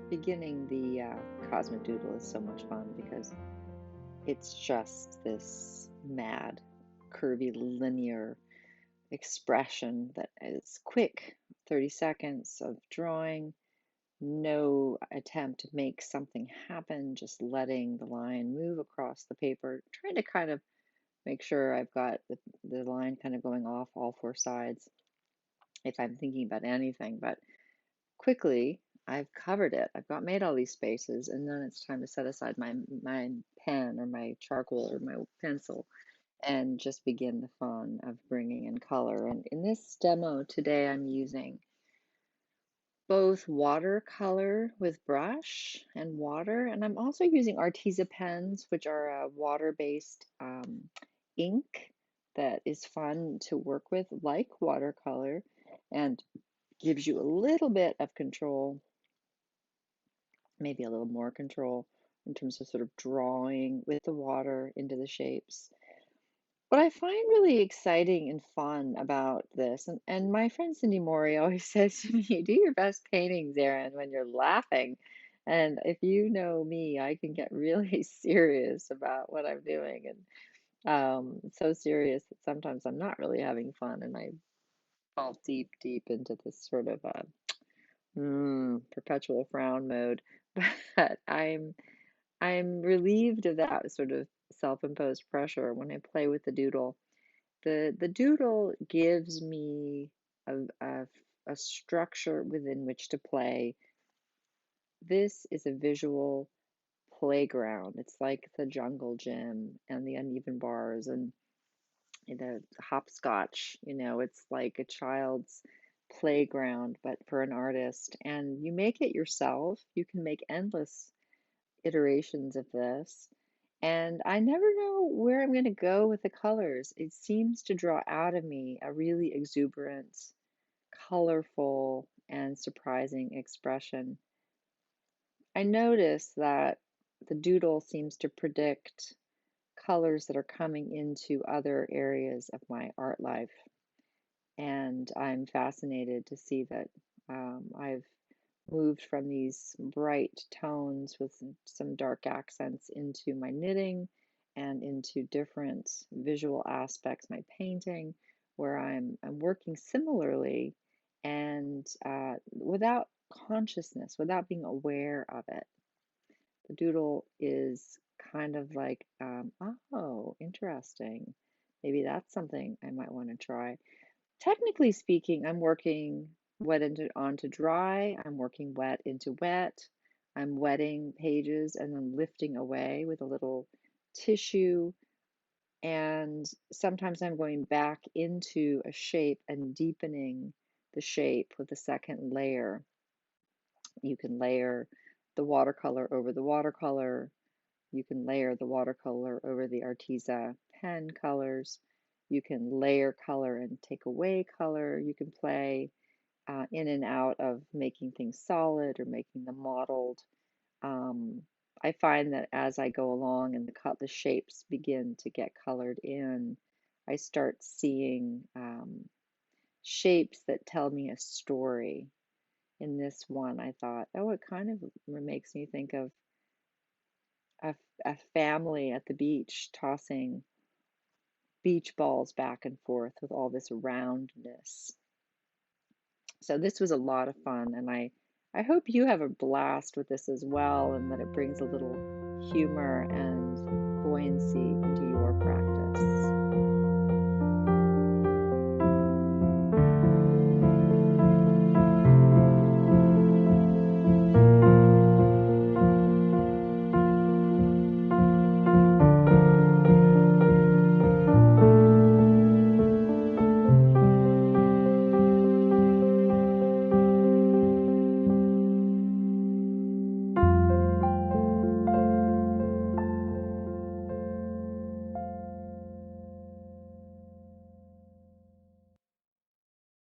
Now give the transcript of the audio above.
Beginning the Cosmic Doodle is so much fun because it's just this mad, curvy, linear expression that is quick 30 seconds of drawing, no attempt to make something happen, just letting the line move across the paper, trying to kind of make sure I've got the line kind of going off all four sides if I'm thinking about anything. But quickly, I've covered it. I've got made all these spaces, and then it's time to set aside my pen or my charcoal or my pencil and just begin the fun of bringing in color. And in this demo today, I'm using both watercolor with brush and water, and I'm also using Arteza pens, which are a water-based ink that is fun to work with, like watercolor, and gives you a little bit of control, maybe a little more control in terms of sort of drawing with the water into the shapes. What I find really exciting and fun about this, and my friend Cindy Mori always says to me, you do your best paintings, Erin, when you're laughing. And if you know me, I can get really serious about what I'm doing, and so serious that sometimes I'm not really having fun, and I fall deep, deep into this sort of perpetual frown mode. But I'm relieved of that sort of self-imposed pressure when I play with the doodle. The doodle gives me a structure within which to play. This is a visual playground. It's like the jungle gym and the uneven bars and the hopscotch. It's like a child's playground, but for an artist. And you make it yourself. You can make endless iterations of this. And I never know where I'm going to go with the colors. It seems to draw out of me a really exuberant, colorful, and surprising expression. I notice that the doodle seems to predict colors that are coming into other areas of my art life. And I'm fascinated to see that I've moved from these bright tones with some dark accents into my knitting and into different visual aspects, my painting, where I'm working similarly and without consciousness, without being aware of it. The doodle is kind of like, oh, interesting. Maybe that's something I might want to try. Technically speaking, I'm working wet into onto dry, I'm working wet into wet, I'm wetting pages and then lifting away with a little tissue, and sometimes I'm going back into a shape and deepening the shape with a second layer. You can layer the watercolor over the watercolor, you can layer the watercolor over the Arteza pen colors. You can layer color and take away color. You can play in and out of making things solid or making them mottled. Um, I find that as I go along and the shapes begin to get colored in, I start seeing shapes that tell me a story. In this one, I thought, oh, it kind of makes me think of a, a family at the beach tossing beach balls back and forth with all this roundness. So this was a lot of fun, and I hope you have a blast with this as well, and that it brings a little humor and buoyancy into your practice.